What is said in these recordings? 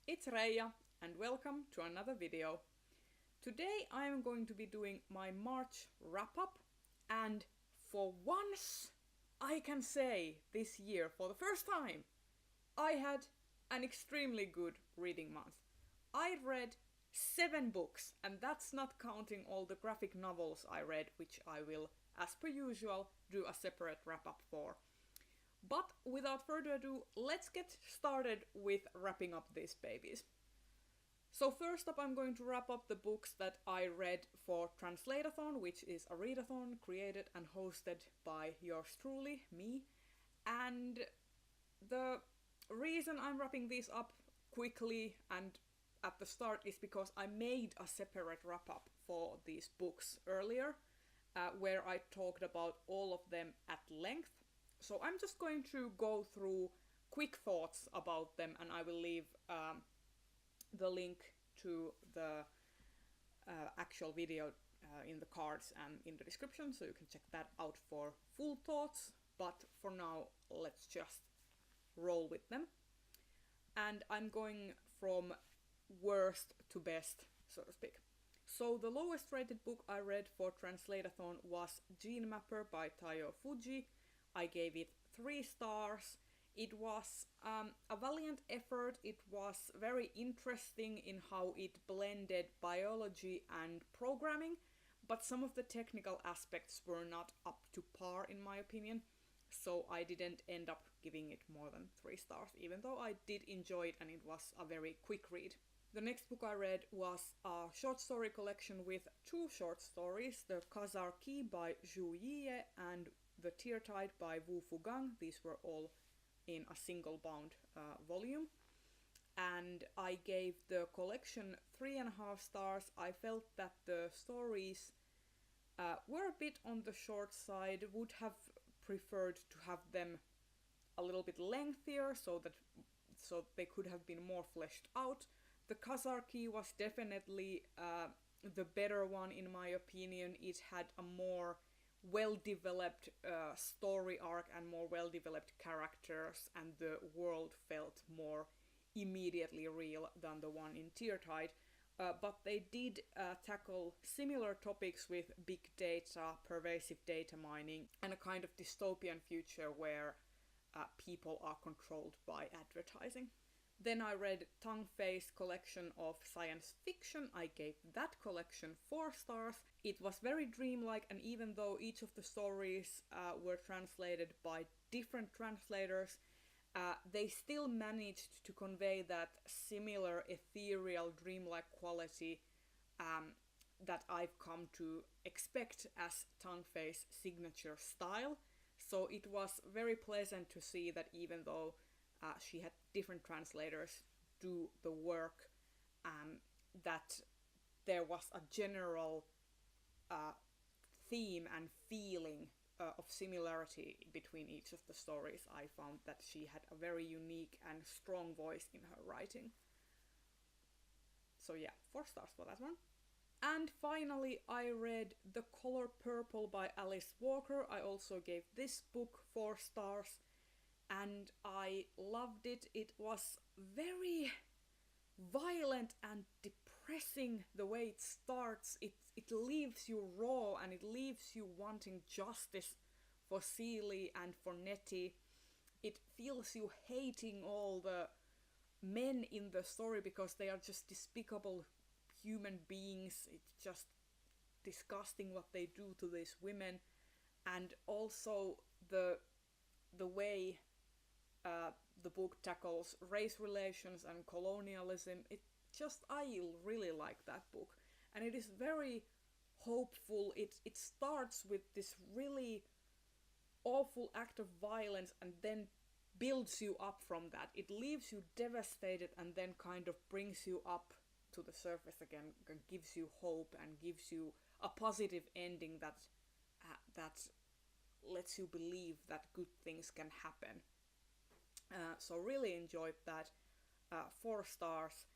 it's Reija and welcome to another video. Today I am going to be doing my March wrap-up, and for once I can say this year, for the first time, I had an extremely good reading month. I read 7 books, and that's not counting all the graphic novels I read, which I will, as per usual, do a separate wrap-up for. But without further ado, let's get started with wrapping up these babies. So first up, I'm going to wrap up the books that I read for Translateathon, which is a readathon created and hosted by yours truly, me. And the reason I'm wrapping these up quickly and at the start is because I made a separate wrap-up for these books earlier, where I talked about all of them at length. So I'm just going to go through quick thoughts about them, and I will leave the link to the actual video in the cards and in the description, so you can check that out for full thoughts. But for now, let's just roll with them. And I'm going from worst to best, so to speak. So the lowest rated book I read for Translateathon was JeanMapper by Taiyo Fujii. I gave it 3 stars. It was a valiant effort. It was very interesting in how it blended biology and programming, but some of the technical aspects were not up to par in my opinion, so I didn't end up giving it more than 3 stars, even though I did enjoy it and it was a very quick read. The next book I read was a short story collection with 2 short stories, the Khazar by Yiye and the Teartide by Fugang. These were all in a single bound volume. And I gave the collection 3.5 stars. I felt that the stories were a bit on the short side, would have preferred to have them a little bit lengthier so they could have been more fleshed out. The Khazar was definitely the better one in my opinion. It had a more well-developed story arc and more well-developed characters, and the world felt more immediately real than the one in Teartide. But they did tackle similar topics with big data, pervasive data mining, and a kind of dystopian future where people are controlled by advertising. Then I read Tongueface Collection of science fiction. I gave that collection 4 stars. It was very dreamlike, and even though each of the stories were translated by different translators, they still managed to convey that similar ethereal dreamlike quality that I've come to expect as Tongueface's signature style. So it was very pleasant to see that even though she had different translators do the work, that there was a general theme and feeling of similarity between each of the stories. I found that she had a very unique and strong voice in her writing. So yeah, 4 stars for that one. And finally, I read The Color Purple by Alice Walker. I also gave this book 4 stars. And I loved it. It was very violent and depressing the way it starts. It leaves you raw and it leaves you wanting justice for Seely and for Nettie. It feels you hating all the men in the story because they are just despicable human beings. It's just disgusting what they do to these women. And also the way the book tackles race relations and colonialism. I really like that book, and it is very hopeful. It starts with this really awful act of violence and then builds you up from that. It leaves you devastated and then kind of brings you up to the surface again, and gives you hope and gives you a positive ending that lets you believe that good things can happen. So really enjoyed that. 4 stars.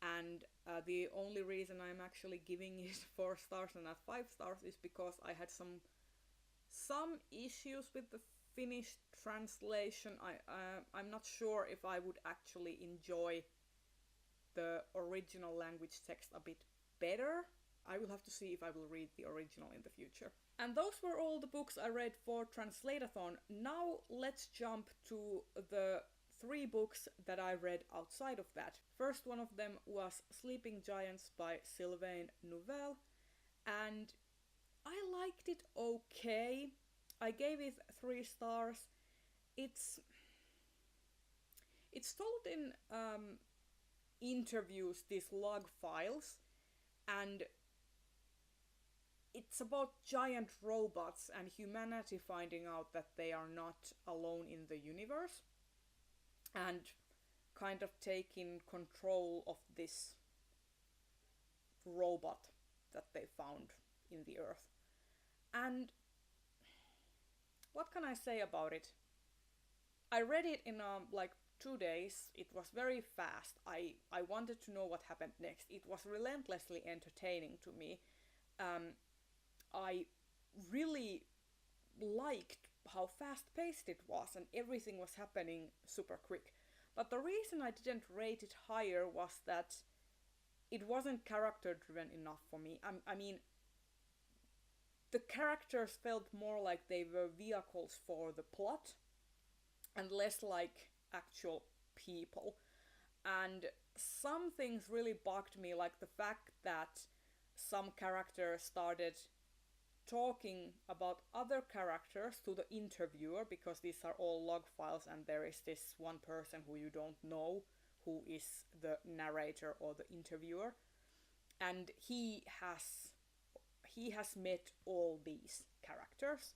And the only reason I'm actually giving it 4 stars and not 5 stars is because I had some issues with the Finnish translation. I'm not sure if I would actually enjoy the original language text a bit better. I will have to see if I will read the original in the future. And those were all the books I read for Translateathon. Now let's jump to the 3 books that I read outside of that. First one of them was Sleeping Giants by Sylvain Neuvel, and I liked it okay. I gave it 3 stars. It's told in interviews, these log files, and it's about giant robots and humanity finding out that they are not alone in the universe and kind of taking control of this robot that they found in the earth. And what can I say about it? I read it in like 2 days. It was very fast. I wanted to know what happened next. It was relentlessly entertaining to me. I really liked how fast-paced it was, and everything was happening super quick. But the reason I didn't rate it higher was that it wasn't character-driven enough for me. I mean, the characters felt more like they were vehicles for the plot, and less like actual people. And some things really bugged me, like the fact that some characters started talking about other characters to the interviewer, because these are all log files and there is this one person who you don't know who is the narrator or the interviewer, and he has met all these characters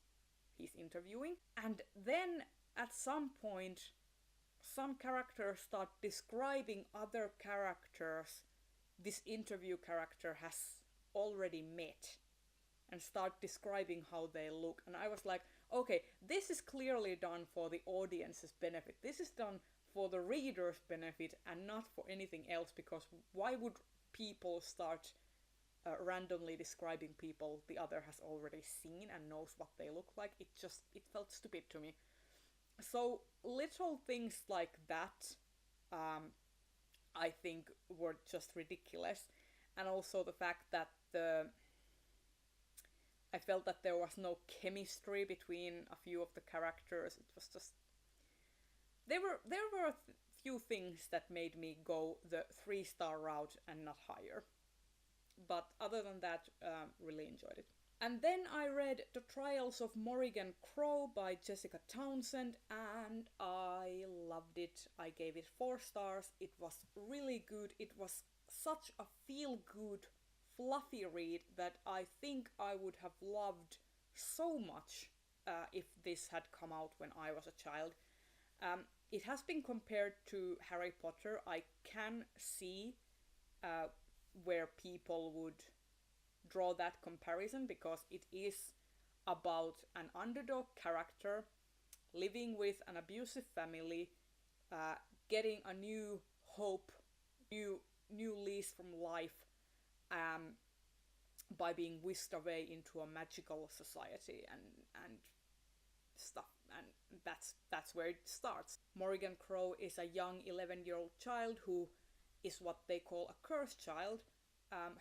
he's interviewing, and then at some point some characters start describing other characters this interview character has already met, and start describing how they look. And I was like, okay, this is clearly done for the audience's benefit. This is done for the reader's benefit and not for anything else, because why would people start randomly describing people the other has already seen and knows what they look like? It felt stupid to me. So little things like that I think were just ridiculous. And also the fact that I felt that there was no chemistry between a few of the characters. It was just... There were a few things that made me go the 3-star route and not higher. But other than that, really enjoyed it. And then I read The Trials of Morrigan Crowe by Jessica Townsend, and I loved it. I gave it 4 stars. It was really good. It was such a feel-good, fluffy read that I think I would have loved so much if this had come out when I was a child. It has been compared to Harry Potter. I can see where people would draw that comparison, because it is about an underdog character living with an abusive family, getting a new hope, new lease from life, by being whisked away into a magical society and stuff, and that's where it starts. Morrigan Crowe is a young 11-year-old child who is what they call a cursed child.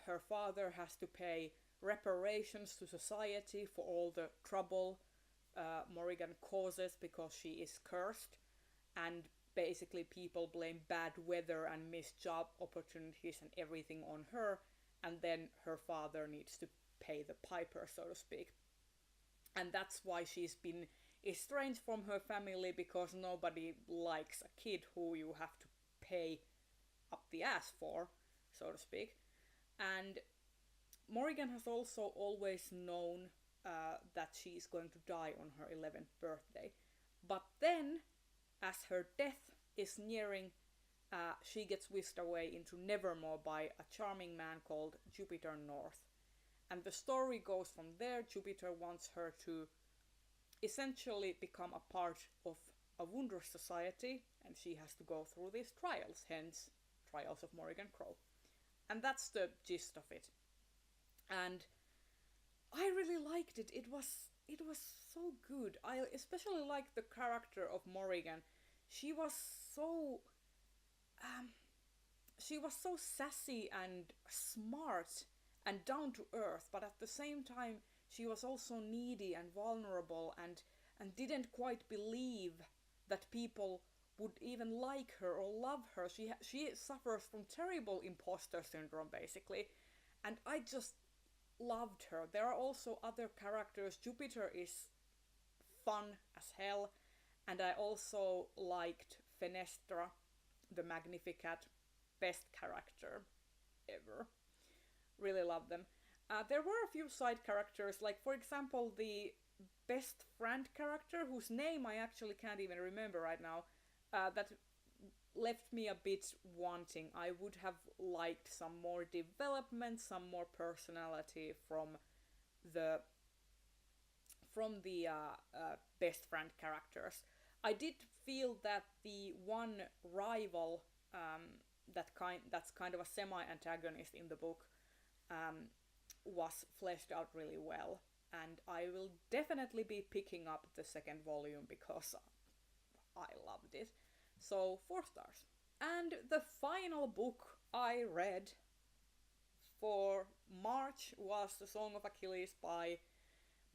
Her father has to pay reparations to society for all the trouble Morrigan causes because she is cursed, and basically people blame bad weather and missed job opportunities and everything on her, and then her father needs to pay the piper, so to speak. And that's why she's been estranged from her family, because nobody likes a kid who you have to pay up the ass for, so to speak. And Morrigan has also always known that she's going to die on her 11th birthday. But then, as her death is nearing, she gets whisked away into Nevermore by a charming man called Jupiter North. And the story goes from there. Jupiter wants her to essentially become a part of a wondrous society, and she has to go through these trials, hence Trials of Morrigan Crowe. And that's the gist of it. And I really liked it. It was so good. I especially liked the character of Morrigan. She was so... she was so sassy and smart and down to earth, but at the same time she was also needy and vulnerable and didn't quite believe that people would even like her or love her. She suffers from terrible imposter syndrome basically, and I just loved her. There are also other characters. Jupiter is fun as hell, and I also liked Fenestra, the Magnificat, best character ever. Really love them. There were a few side characters, like for example the best friend character, whose name I actually can't even remember right now, that left me a bit wanting. I would have liked some more development, some more personality from the best friend characters. I did feel that the one rival that's kind of a semi-antagonist in the book was fleshed out really well, and I will definitely be picking up the second volume because I loved it. So 4 stars. And the final book I read for March was The Song of Achilles by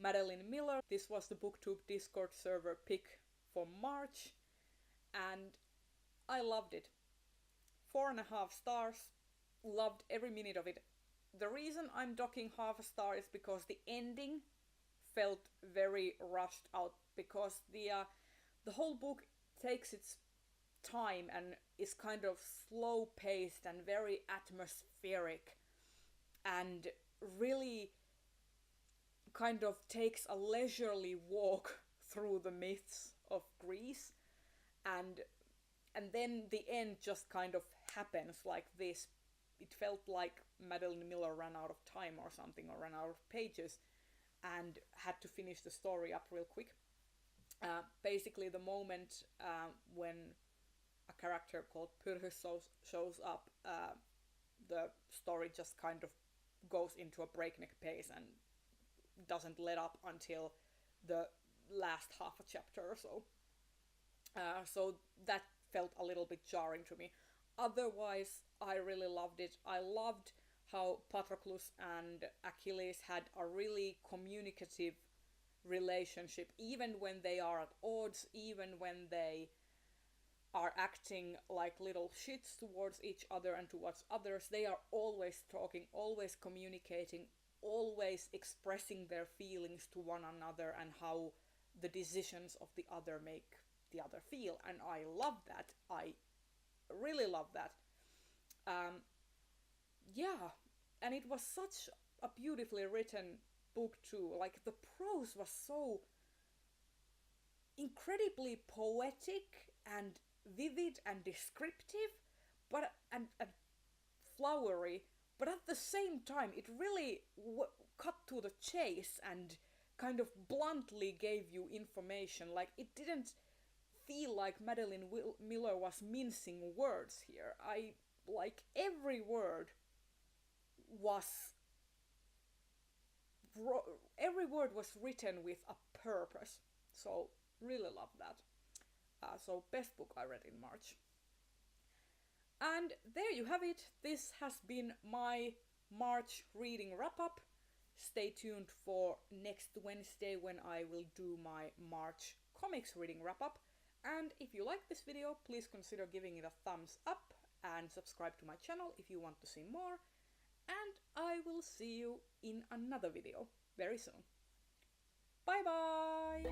Madeline Miller. This was the BookTube Discord server pick for March, and I loved it. 4.5 stars. Loved every minute of it. The reason I'm docking half a star is because the ending felt very rushed out, because the whole book takes its time and is kind of slow paced and very atmospheric, and really kind of takes a leisurely walk through the myths of Greece, and then the end just kind of happens like this. It felt like Madeline Miller ran out of time or something, or ran out of pages, and had to finish the story up real quick. Basically, the moment when a character called Pyrrhus shows up, the story just kind of goes into a breakneck pace and doesn't let up until the last half a chapter or so. So that felt a little bit jarring to me. Otherwise, I really loved it. I loved how Patroclus and Achilles had a really communicative relationship, even when they are at odds, even when they are acting like little shits towards each other and towards others. They are always talking, always communicating, always expressing their feelings to one another, and how the decisions of the other make the other feel. And I love that. I really love that. Yeah, and it was such a beautifully written book too. Like, the prose was so incredibly poetic and vivid and descriptive, but and flowery, but at the same time it really cut to the chase and kind of bluntly gave you information. Like, it didn't feel like Madeline Miller was mincing words here. Every word was written with a purpose. So really love that. So best book I read in March. And there you have it. This has been my March reading wrap up. Stay tuned for next Wednesday when I will do my March comics reading wrap up. And if you like this video, please consider giving it a thumbs up and subscribe to my channel if you want to see more. And I will see you in another video very soon. Bye bye!